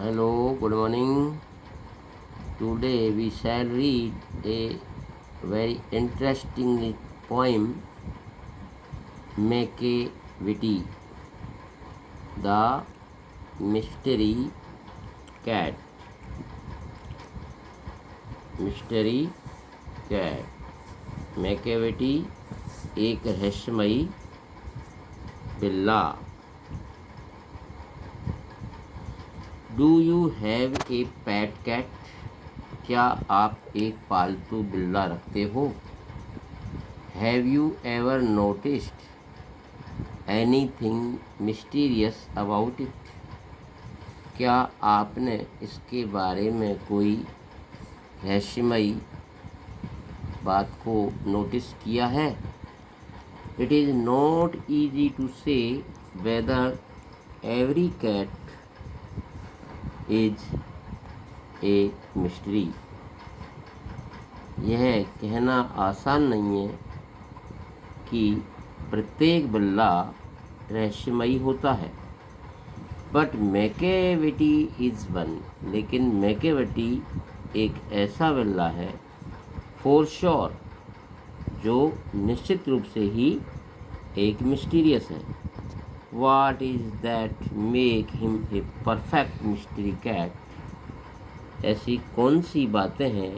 Hello, good morning. Today we shall read a very interesting poem, Makevity, the Mystery Cat. Mystery Cat. Makevity एक रहस्यमयी बिल्ला. Do you have a pet cat? क्या आप एक पालतू बिल्ला रखते हो? Have you ever noticed anything mysterious about it? क्या आपने इसके बारे में कोई रहस्यमयी बात को नोटिस किया है? It is not easy to say whether every cat is a mystery. यह कहना आसान नहीं है कि प्रत्येक बिल्ला रहस्यमयी होता है. But Macavity is one. लेकिन मैकेविटी एक ऐसा बिल्ला है फॉर श्योर जो निश्चित रूप से ही एक मिस्टीरियस है. What is that make him a perfect mystery cat? ऐसी कौन सी बातें हैं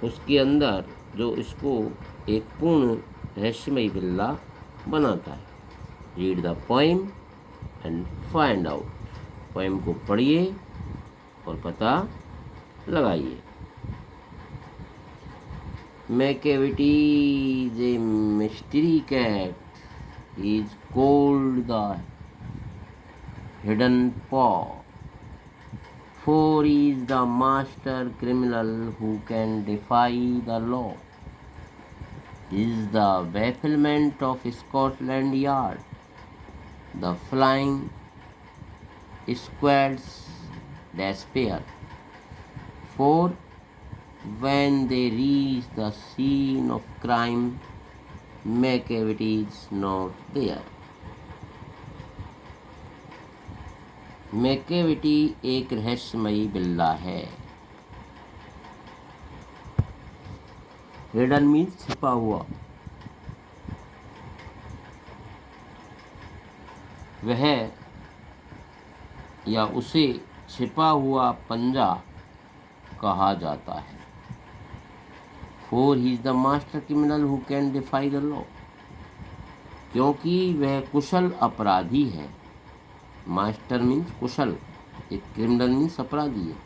उसके अंदर जो इसको एक पूर्ण रहस्यमयी बिल्ला बनाता है? Read the poem and find out. Poem को पढ़िए और पता लगाइए. Makevity is a mystery cat. He is called the hidden paw, for he is the master criminal who can defy the law. He is the bafflement of Scotland Yard, the flying squad's despair. For when they reach the scene of crime, Makevity is not there. Macavity एक रहस्यमयी बिल्ला है. Hidden means छिपा हुआ. वह या उसे छिपा हुआ पंजा कहा जाता है. For he is the master criminal who can defy the law. क्योंकि वह कुशल अपराधी है. मास्टर मीन्स कुशल, एक क्रिमिनल मीन्स अपराधी है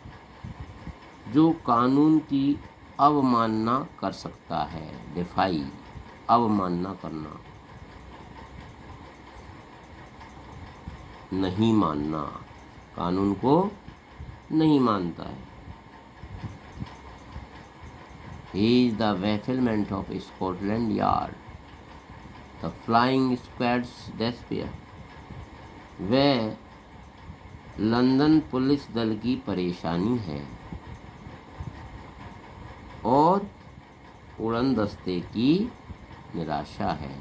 जो कानून की अवमानना कर सकता है. डिफाई, अवमानना करना, नहीं मानना, कानून को नहीं मानता है. He is the bafflement of Scotland Yard, the flying squad's despair. वह लंदन पुलिस दल की परेशानी है और उड़न दस्ते की निराशा है.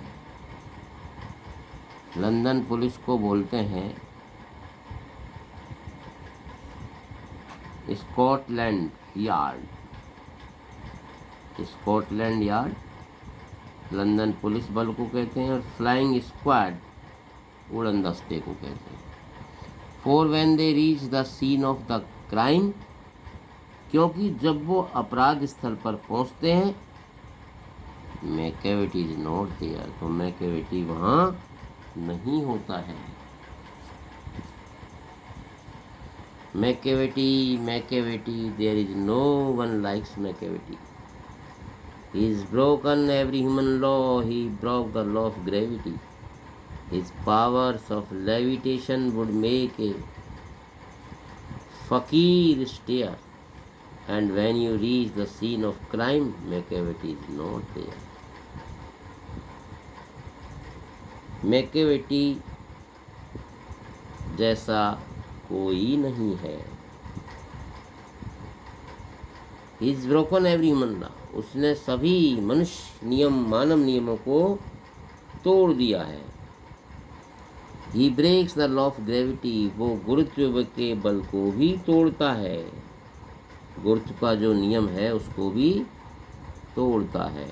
लंदन पुलिस को बोलते हैं Scotland yard. Scotland yard London police बल को कहते हैं और फ्लाइंग स्क्वाड उड़न दस्ते को कहते हैं. For when they reach the scene of the crime, क्योंकि जब वो अपराध स्थल पर पहुंचते हैं, मैकेविटी इज नॉट देयर, तो मैकेविटी वहाँ नहीं होता है. Macavity, Macavity, there is no one likes Macavity. He has broken every human law. He broke the law of gravity. His powers of levitation would make a fakir stare. And when you reach the scene of crime, Makevity is not there. Makevity जैसा कोई नहीं है. He has broken every human law. उसने सभी मनुष्य नियम, मानव नियमों को तोड़ दिया है. He breaks the law of gravity, वो गुरुत्व के बल को भी तोड़ता है, गुरुत्व का जो नियम है उसको भी तोड़ता है।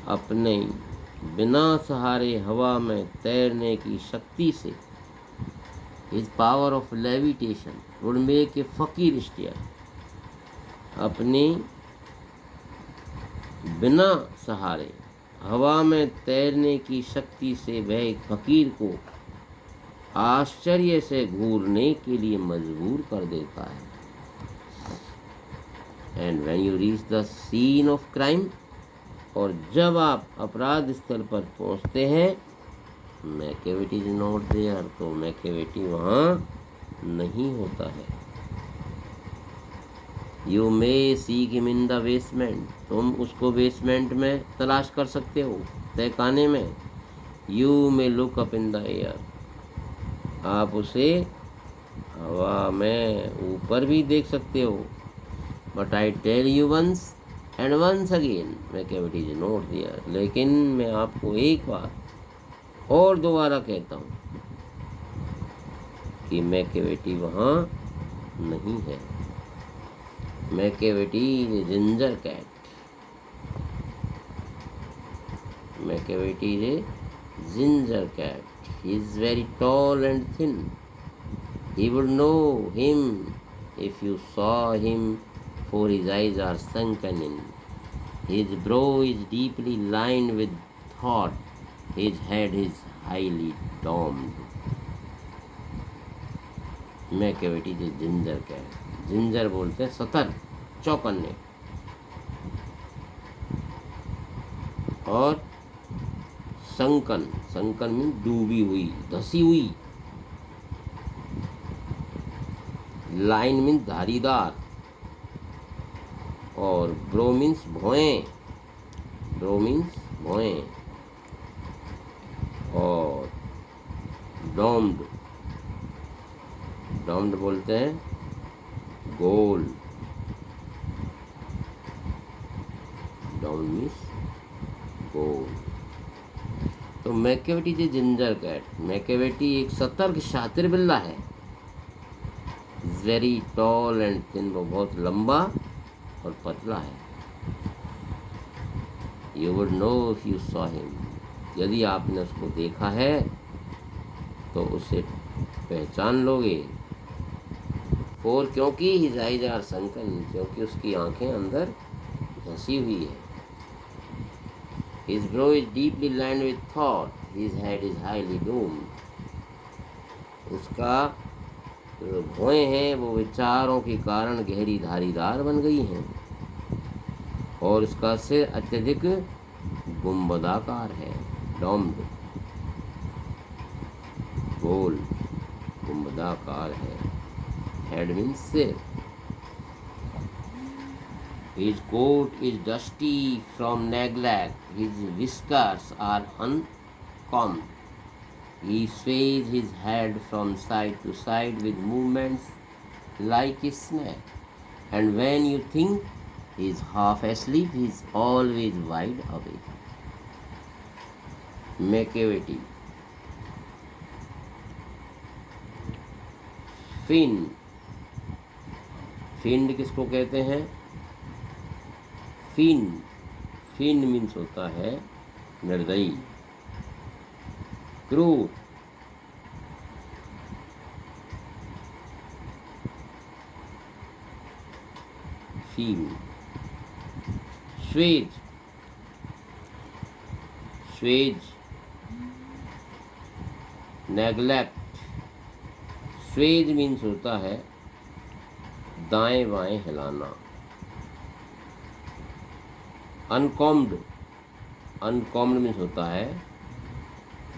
अपने बिना सहारे हवा में तैरने की शक्ति से, his power of levitation would make a फकीर स्टेयर, अपने बिना सहारे हवा में तैरने की शक्ति से वह एक फकीर को आश्चर्य से घूरने के लिए मजबूर कर देता है। And when you reach the scene of crime, और जब आप अपराध स्थल पर पहुंचते हैं, मैकेविटी इज नॉट देयर, तो मैकेविटी वहाँ नहीं होता है। You may seek him in the basement, तुम उसको बेसमेंट में तलाश कर सकते हो, तहखाने में। You may look up in the air, आप उसे हवा में ऊपर भी देख सकते हो। But I tell you once and once again, Macavity is not there, लेकिन मैं आपको एक बार और दोबारा कहता हूँ कि मैकेविटी वहाँ नहीं है। Macavity is ginger cat, Macavity is ginger cat, he is very tall and thin, he would know him if you saw him, for his eyes are sunken in, his brow is deeply lined with thought, his head is highly domed. Macavity is ginger cat, ginger बोलते हैं सतर्क, चौकन्ने, और sunken, sunken mean डूबी हुई, धसी हुई, line mean धारीदार, और ब्रो मीन्स भौएं, ब्रो मीन्स भौएं, और डोम्ड, डोम्ड बोलते हैं गोल, डोम्ड मीन्स गोल। तो Macavity is ginger cat, Macavity एक सतर्क शातिर बिल्ला है। वेरी टॉल एंड थिन, वो बहुत लंबा और पतला है। You would know if you saw him, यदि आपने उसको देखा है तो उसे पहचान लोगे। फोर, क्योंकि हिज आइज आर संकन, क्योंकि उसकी आंखें अंदर धसी हुई है। His brow is deeply lined with thought, his head is highly doomed. उसका जो भौएं हैं वो विचारों के कारण गहरी धारीदार बन गई हैं, और उसका सिर अत्यधिक गुंबदाकार है, डोम्ड, गोल, गुंबदाकार है। हेड मीन्स सिर। His coat is dusty from neglect, his whiskers are uncombed. He sways his head from side to side with movements like a snake, and when you think he is half asleep, he is always wide awake. Macavity. Fin. Find किसको कहते हैं? Fin, fin means होता है निर्दयी, क्रूर, फीन। स्वेज, स्वेज, नेग्लेक्ट, स्वेज मीन्स होता है दाएं बाएं हिलाना। अनकॉम्ड, अनकॉम्ड मीन्स होता है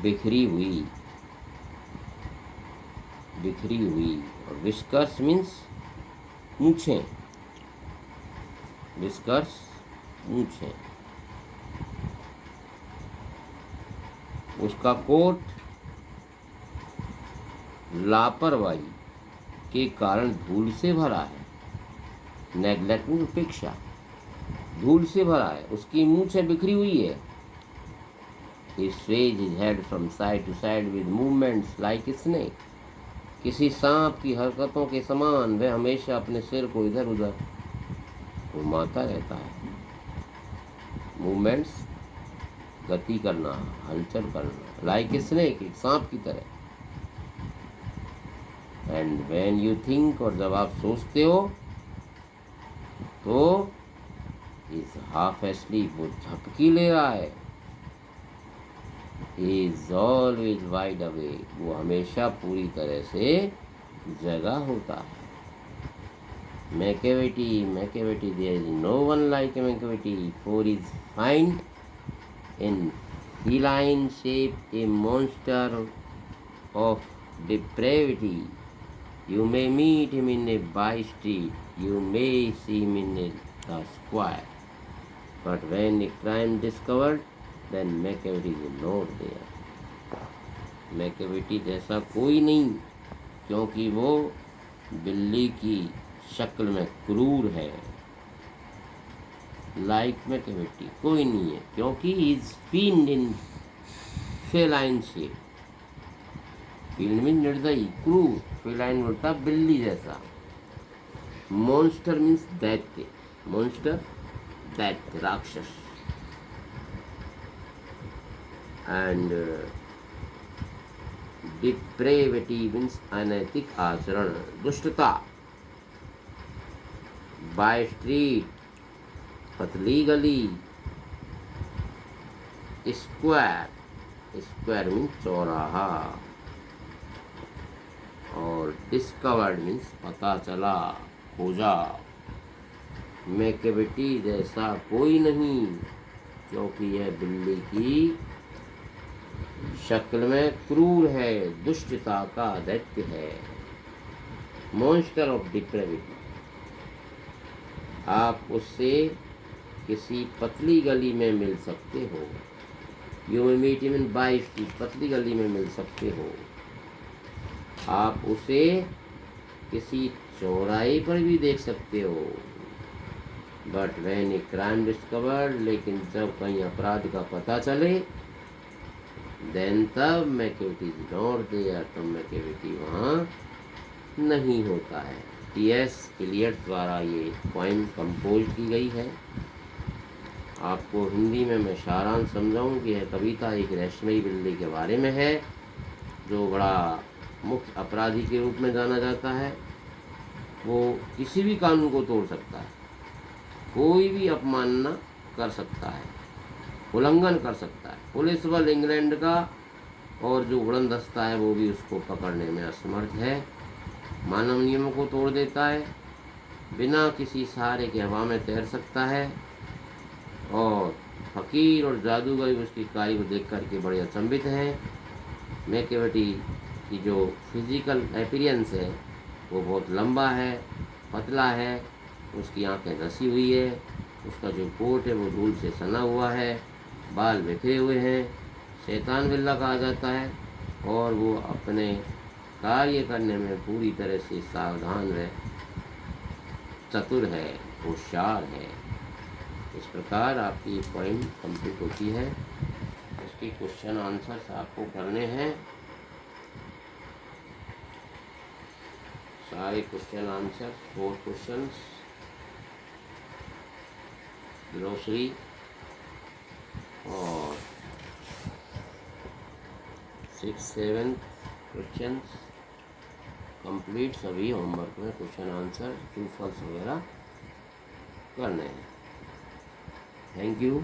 बिखरी हुई, बिखरी हुई। और विस्कर्स मीन्स मूछें, विस्कर्स मूछें। उसका कोट लापरवाही के कारण धूल से भरा है, नेग्लेक्ट मीन्स उपेक्षा, धूल से भरा है। उसकी मूछें बिखरी हुई है, He strays his head from side to side with movements like a snake. किसी सांप की हरकतों के समान वह हमेशा अपने सिर को इधर उधर घुमाता रहता है। मूवमेंट्स, गति करना, हलचल करना, लाइक ए स्नेक, एक सांप की तरह। एंड व्हेन यू थिंक, और जब आप सोचते हो तो इज हाफ एस्लीप, वो झपकी ले रहा है। इज ऑलवेज वाइड अवेक, वो हमेशा पूरी तरह से जगा होता है। Macavity, Macavity, there is no one like Macavity, for is find in feline shape, a monster of depravity. You may meet him in a by street, you may see him in the square, but when a crime discovered, then Macavity is not there. Macavity जैसा कोई नहीं, क्योंकि वो बिल्ली की शक्ल में क्रूर है। लाइक मैकेविटी कोई नहीं है, क्योंकि is field in feline shape. Field में निर्दयी, क्रूर, फेलाइन बोलता बिल्ली जैसा। मॉन्स्टर मीन्स दैत्य, मॉन्स्टर दैत्य, राक्षस। एंड डिप्रेविटी मीन्स अनैतिक आचरण, दुष्टता। बाय स्ट्रीट, पतली गली। स्क्वायर, स्क्वायर मीन्स चौराहा। और डिस्कवर्ड मीन्स पता चला, खोजा। मैकेविटी जैसा कोई नहीं, क्योंकि यह बिल्ली की शक्ल में क्रूर है, दुष्टता का दैत्य है। मॉन्स्टर ऑफ डिप्रेविटी, आप उससे किसी पतली गली में मिल सकते हो। You may meet him in by street, पतली गली में मिल सकते हो। आप उसे किसी चौराहे पर भी देख सकते हो। But when a crime discovered, लेकिन जब कहीं अपराध का पता चले, देन तब मैकेविटी इज नॉट देयर, तब मैकेविटी वहाँ नहीं होता है। टी.एस. इलियट द्वारा ये पोइम कंपोज की गई है। आपको हिंदी में मैं सारांश समझाऊं कि यह कविता एक रहस्यमयी बिल्ली के बारे में है, जो बड़ा मुख्य अपराधी के रूप में जाना जाता है। वो किसी भी कानून को तोड़ सकता है, कोई भी अपमानना कर सकता है, उल्लंघन कर सकता है। पुलिस बल इंग्लैंड का और जो उड़न दस्ता है वो भी उसको पकड़ने में असमर्थ है। मानव नियमों को तोड़ देता है, बिना किसी सहारे के हवा में तैर सकता है। और फकीर और जादूगर भी उसकी कार्य को देख करके बड़े अचंभित हैं। मैकेविटी की जो फिजिकल अपीयरेंस है वो बहुत लंबा है, पतला है, उसकी आंखें धसी हुई है, उसका जो कोट है वो धूल से सना हुआ है, बाल बिखरे हुए हैं, शैतान बिल्ला कहा जाता है। और वो अपने कार्य करने में पूरी तरह से सावधान है, चतुर है, होशियार है। इस प्रकार आपकी पोइम कंप्लीट होती है। इसके क्वेश्चन आंसर्स आपको करने हैं। सारे क्वेश्चन आंसर 4 क्वेश्चंस, ग्लोसरी और 6-7 क्वेश्चंस कंप्लीट। सभी होमवर्क में क्वेश्चन आंसर, ट्रू फॉल्स वगैरह करने हैं। Thank you.